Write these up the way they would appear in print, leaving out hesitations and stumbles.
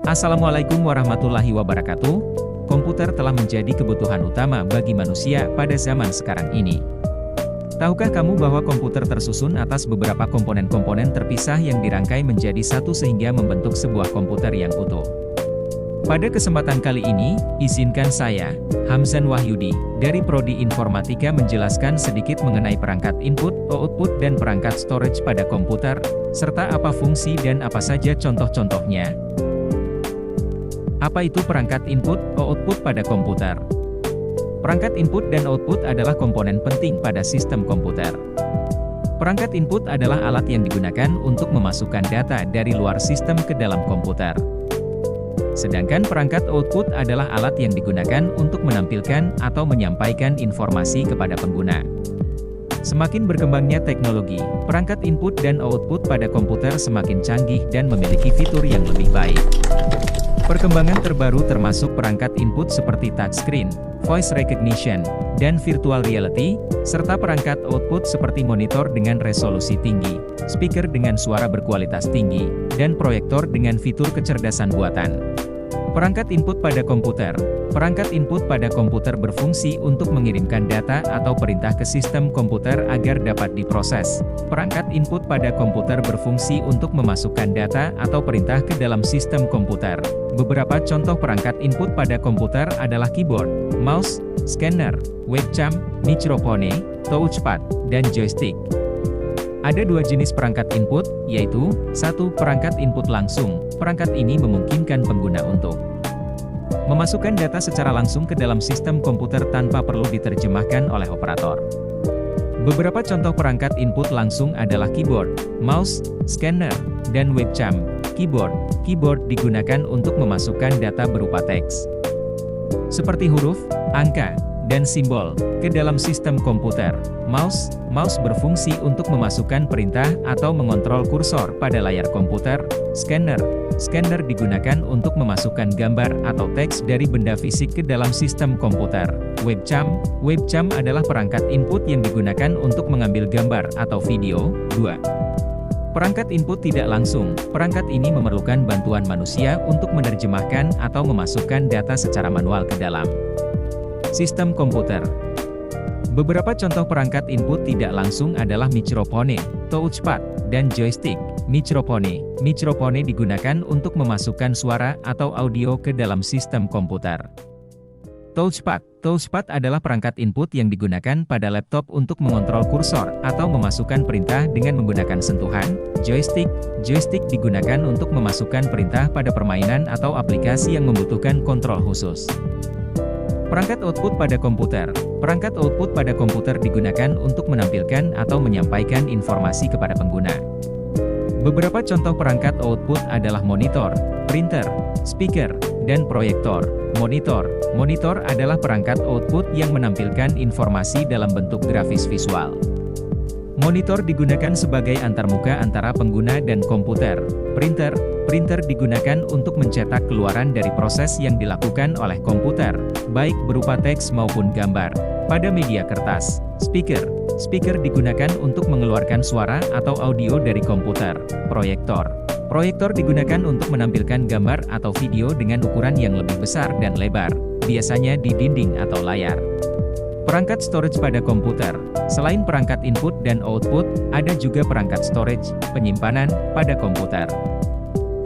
Assalamualaikum warahmatullahi wabarakatuh. Komputer telah menjadi kebutuhan utama bagi manusia pada zaman sekarang ini. Tahukah kamu bahwa komputer tersusun atas beberapa komponen-komponen terpisah yang dirangkai menjadi satu sehingga membentuk sebuah komputer yang utuh? Pada kesempatan kali ini, izinkan saya, Hamzan Wahyudi, dari Prodi Informatika menjelaskan sedikit mengenai perangkat input, output dan perangkat storage pada komputer, serta apa fungsi dan apa saja contoh-contohnya. Apa itu perangkat input, output pada komputer? Perangkat input dan output adalah komponen penting pada sistem komputer. Perangkat input adalah alat yang digunakan untuk memasukkan data dari luar sistem ke dalam komputer. Sedangkan perangkat output adalah alat yang digunakan untuk menampilkan atau menyampaikan informasi kepada pengguna. Semakin berkembangnya teknologi, perangkat input dan output pada komputer semakin canggih dan memiliki fitur yang lebih baik. Perkembangan terbaru termasuk perangkat input seperti touchscreen, voice recognition, dan virtual reality, serta perangkat output seperti monitor dengan resolusi tinggi, speaker dengan suara berkualitas tinggi, dan proyektor dengan fitur kecerdasan buatan. Perangkat input pada komputer. Perangkat input pada komputer berfungsi untuk mengirimkan data atau perintah ke sistem komputer agar dapat diproses. Perangkat input pada komputer berfungsi untuk memasukkan data atau perintah ke dalam sistem komputer. Beberapa contoh perangkat input pada komputer adalah keyboard, mouse, scanner, webcam, microphone, touchpad, dan joystick. Ada dua jenis perangkat input, yaitu, 1. Perangkat input langsung. Perangkat ini memungkinkan pengguna untuk memasukkan data secara langsung ke dalam sistem komputer tanpa perlu diterjemahkan oleh operator. Beberapa contoh perangkat input langsung adalah keyboard, mouse, scanner, dan webcam. Keyboard digunakan untuk memasukkan data berupa teks, seperti huruf, angka, dan simbol, ke dalam sistem komputer. Mouse berfungsi untuk memasukkan perintah atau mengontrol kursor pada layar komputer. Scanner digunakan untuk memasukkan gambar atau teks dari benda fisik ke dalam sistem komputer. Webcam adalah perangkat input yang digunakan untuk mengambil gambar atau video. 2. Perangkat input tidak langsung. Perangkat ini memerlukan bantuan manusia untuk menerjemahkan atau memasukkan data secara manual ke dalam sistem komputer. Beberapa contoh perangkat input tidak langsung adalah microphone, touchpad, dan joystick. Microphone digunakan untuk memasukkan suara atau audio ke dalam sistem komputer. Touchpad adalah perangkat input yang digunakan pada laptop untuk mengontrol kursor atau memasukkan perintah dengan menggunakan sentuhan. Joystick digunakan untuk memasukkan perintah pada permainan atau aplikasi yang membutuhkan kontrol khusus. Perangkat output pada komputer. Perangkat output pada komputer digunakan untuk menampilkan atau menyampaikan informasi kepada pengguna. Beberapa contoh perangkat output adalah monitor, printer, speaker, dan proyektor. Monitor adalah perangkat output yang menampilkan informasi dalam bentuk grafis visual. Monitor digunakan sebagai antarmuka antara pengguna dan komputer. Printer digunakan untuk mencetak keluaran dari proses yang dilakukan oleh komputer, baik berupa teks maupun gambar, pada media kertas. Speaker digunakan untuk mengeluarkan suara atau audio dari komputer. Proyektor digunakan untuk menampilkan gambar atau video dengan ukuran yang lebih besar dan lebar, biasanya di dinding atau layar. Perangkat storage pada komputer. Selain perangkat input dan output, ada juga perangkat storage, penyimpanan, pada komputer.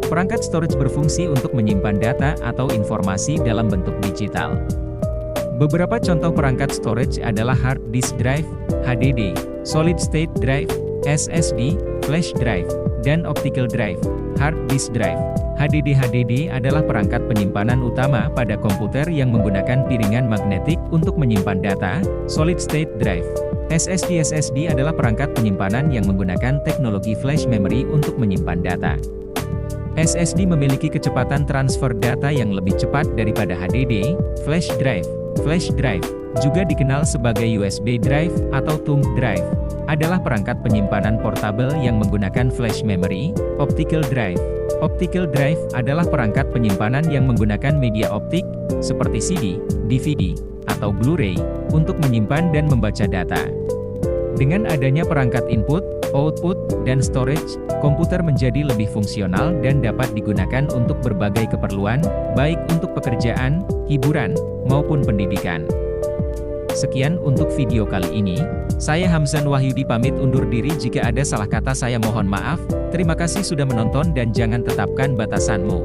Perangkat storage berfungsi untuk menyimpan data atau informasi dalam bentuk digital. Beberapa contoh perangkat storage adalah hard disk drive, HDD, solid state drive, SSD, flash drive, dan optical drive. Hard disk drive, HDD adalah perangkat penyimpanan utama pada komputer yang menggunakan piringan magnetik untuk menyimpan data. Solid state drive, SSD adalah perangkat penyimpanan yang menggunakan teknologi flash memory untuk menyimpan data. SSD memiliki kecepatan transfer data yang lebih cepat daripada HDD. Flash drive, juga dikenal sebagai USB drive atau thumb drive, adalah perangkat penyimpanan portable yang menggunakan flash memory. Optical drive adalah perangkat penyimpanan yang menggunakan media optik, seperti CD, DVD, atau Blu-ray, untuk menyimpan dan membaca data. Dengan adanya perangkat input, output, dan storage, komputer menjadi lebih fungsional dan dapat digunakan untuk berbagai keperluan, baik untuk pekerjaan, hiburan, maupun pendidikan. Sekian untuk video kali ini, saya Hamzan Wahyudi pamit undur diri. Jika ada salah kata saya mohon maaf. Terima kasih sudah menonton dan jangan tetapkan batasanmu.